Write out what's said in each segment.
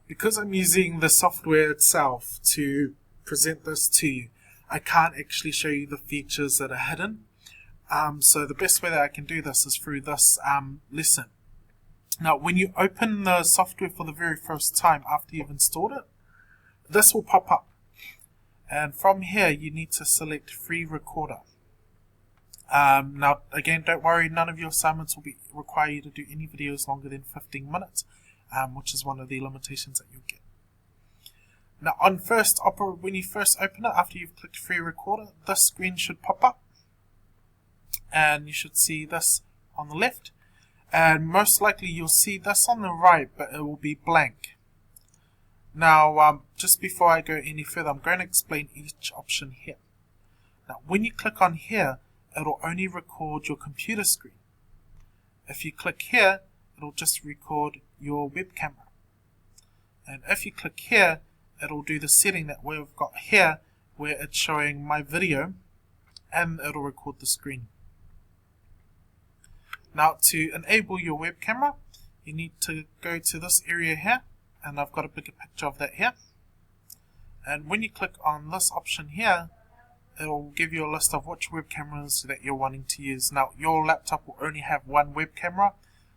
because I'm using the software itself to present this to you, I can't actually show you the features that are hidden. So the best way that I can do this is through this lesson. Now, when you open the software for the very first time after you've installed it, this will pop up. And from here, you need to select Free Recorder. Now, again, don't worry, none of your assignments will require you to do any videos longer than 15 minutes, which is one of the limitations that you'll get. Now, when you first open it, after you've clicked Free Recorder, this screen should pop up. And you should see this on the left. And most likely you'll see this on the right, but it will be blank. Now, just before I go any further, I'm going to explain each option here. Now, when you click on here, it'll only record your computer screen. If you click here, it'll just record your web camera. And if you click here, it'll do the setting that we've got here, where it's showing my video, and it'll record the screen. Now, to enable your web camera, you need to go to this area here, and I've got a bigger picture of that here. And when you click on this option here, it'll give you a list of which web cameras that you're wanting to use. Now, your laptop will only have one web camera,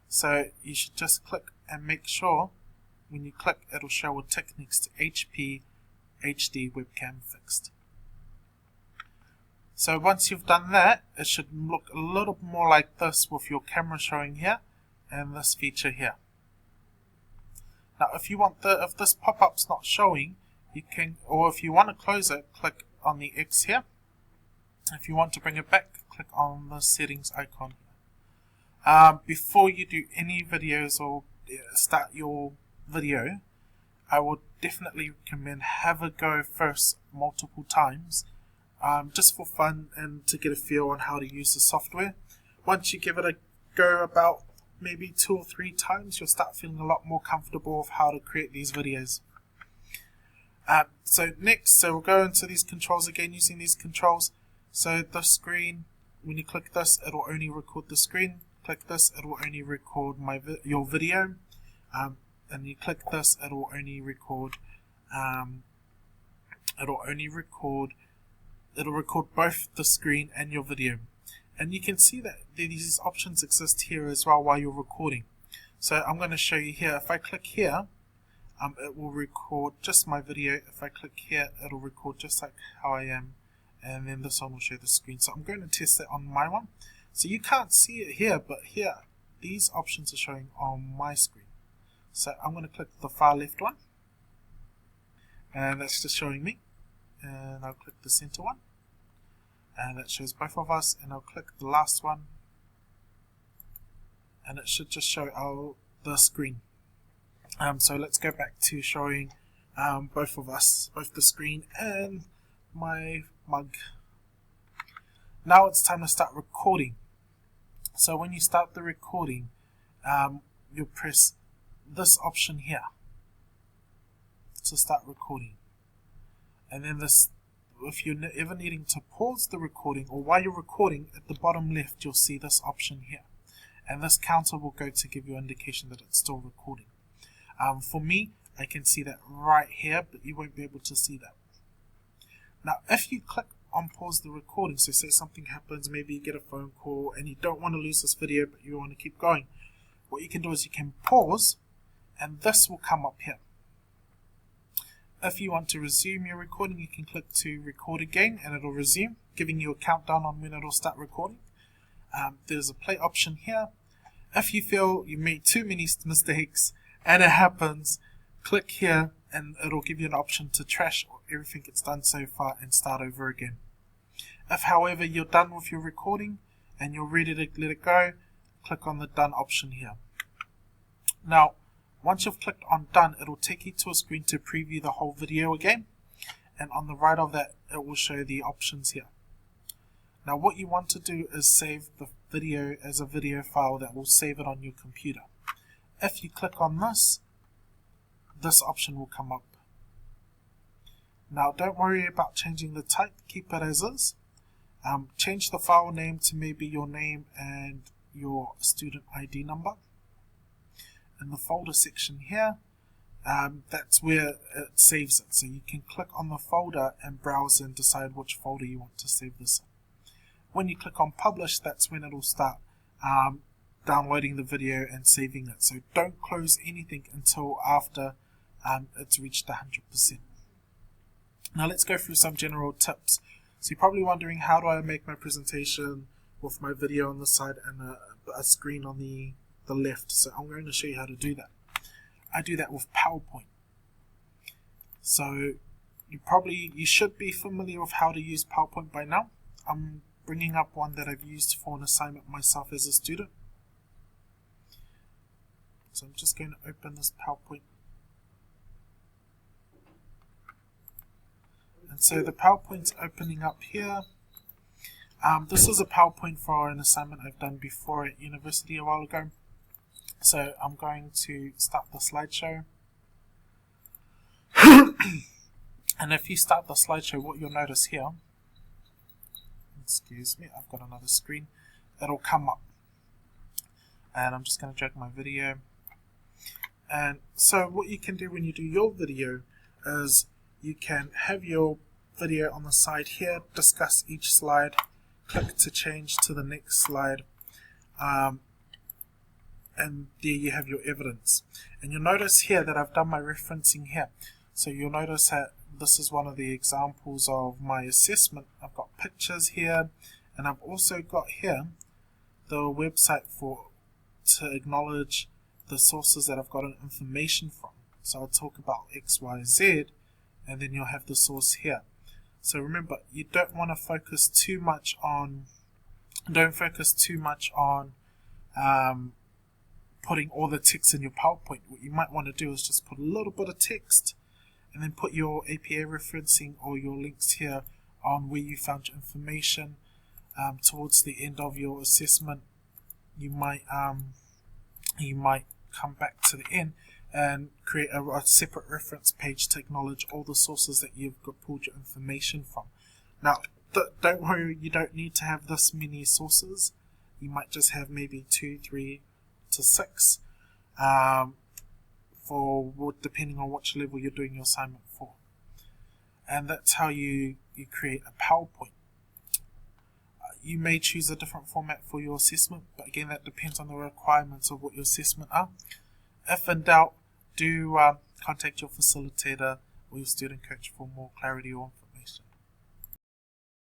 so you should just click and make sure when you click, it'll show a tick next to HP HD webcam fixed. So once you've done that, it should look a little more like this with your camera showing here and this feature here. Now, if this pop-up's not showing, you can, or if you want to close it, click on the X here. If you want to bring it back, click on the settings icon here. Before you do any videos or start your video, I would definitely recommend have a go first multiple times. Just for fun and to get a feel on how to use the software. Once you give it a go about maybe 2 or 3 times, you'll start feeling a lot more comfortable of how to create these videos. So we'll go into these controls again using these controls. So the screen, when you click this, it'll only record the screen. Click this, it'll only record your video. And you click this, it'll record both the screen and your video. And you can see that these options exist here as well while you're recording. So I'm going to show you here. If I click here, it will record just my video. If I click here, it'll record just like how I am. And then this one will show the screen. So I'm going to test that on my one. So you can't see it here, but here, these options are showing on my screen. So I'm going to click the far left one. And that's just showing me. And I'll click the center one, and that shows both of us, and I'll click the last one, and it should just show the screen. So let's go back to showing both of us, both the screen and my mug. Now it's time to start recording. So when you start the recording, you'll press this option here to start recording. And then if you're ever needing to pause the recording, or while you're recording, at the bottom left you'll see this option here. And this counter will go to give you an indication that it's still recording. For me, I can see that right here, but you won't be able to see that. Now, if you click on pause the recording, so say something happens, maybe you get a phone call and you don't want to lose this video, but you want to keep going, what you can do is you can pause, and this will come up here. If you want to resume your recording, you can click to record again, and it'll resume, giving you a countdown on when it'll start recording. There's a play option here. If you feel you made too many mistakes and it happens, click here and it'll give you an option to trash everything it's done so far and start over again. If, however, you're done with your recording and you're ready to let it go, click on the done option here. Now, once you've clicked on done, it'll take you to a screen to preview the whole video again, and on the right of that it will show the options here. Now what you want to do is save the video as a video file that will save it on your computer. If you click on this option will come up. Now don't worry about changing the type, keep it as is. Change the file name to maybe your name and your student ID number. In the folder section here, that's where it saves it. So you can click on the folder and browse and decide which folder you want to save this in. When you click on publish, that's when it'll start downloading the video and saving it. So don't close anything until after it's reached 100%. Now let's go through some general tips. So you're probably wondering, how do I make my presentation with my video on the side and a screen on the left? So I'm going to show you how to do that. I do that with PowerPoint. So you should be familiar with how to use PowerPoint by now. I'm bringing up one that I've used for an assignment myself as a student. So I'm just going to open this PowerPoint. And so the PowerPoint's opening up here. This is a PowerPoint for an assignment I've done before at university a while ago. So I'm going to start the slideshow. And if you start the slideshow, what you'll notice here, excuse me, I've got another screen, it'll come up. And I'm just going to drag my video. And so what you can do when you do your video is you can have your video on the side here, discuss each slide, click to change to the next slide, and there you have your evidence. And you'll notice here that I've done my referencing here. So you'll notice that this is one of the examples of my assessment. I've got pictures here, and I've also got here the website to acknowledge the sources that I've gotten information from. So I'll talk about X, Y, Z, and then you'll have the source here. So remember, you don't want to focus too much on putting all the text in your PowerPoint. What you might want to do is just put a little bit of text and then put your APA referencing or your links here on where you found your information. Towards the end of your assessment, you might come back to the end and create a separate reference page to acknowledge all the sources that you've pulled your information from. Now, don't worry, you don't need to have this many sources. You might just have maybe 2, 3 to 6 depending on which level you're doing your assignment for. And that's how you create a PowerPoint. You may choose a different format for your assessment, but again, that depends on the requirements of what your assessment are. If in doubt, do contact your facilitator or your student coach for more clarity or information.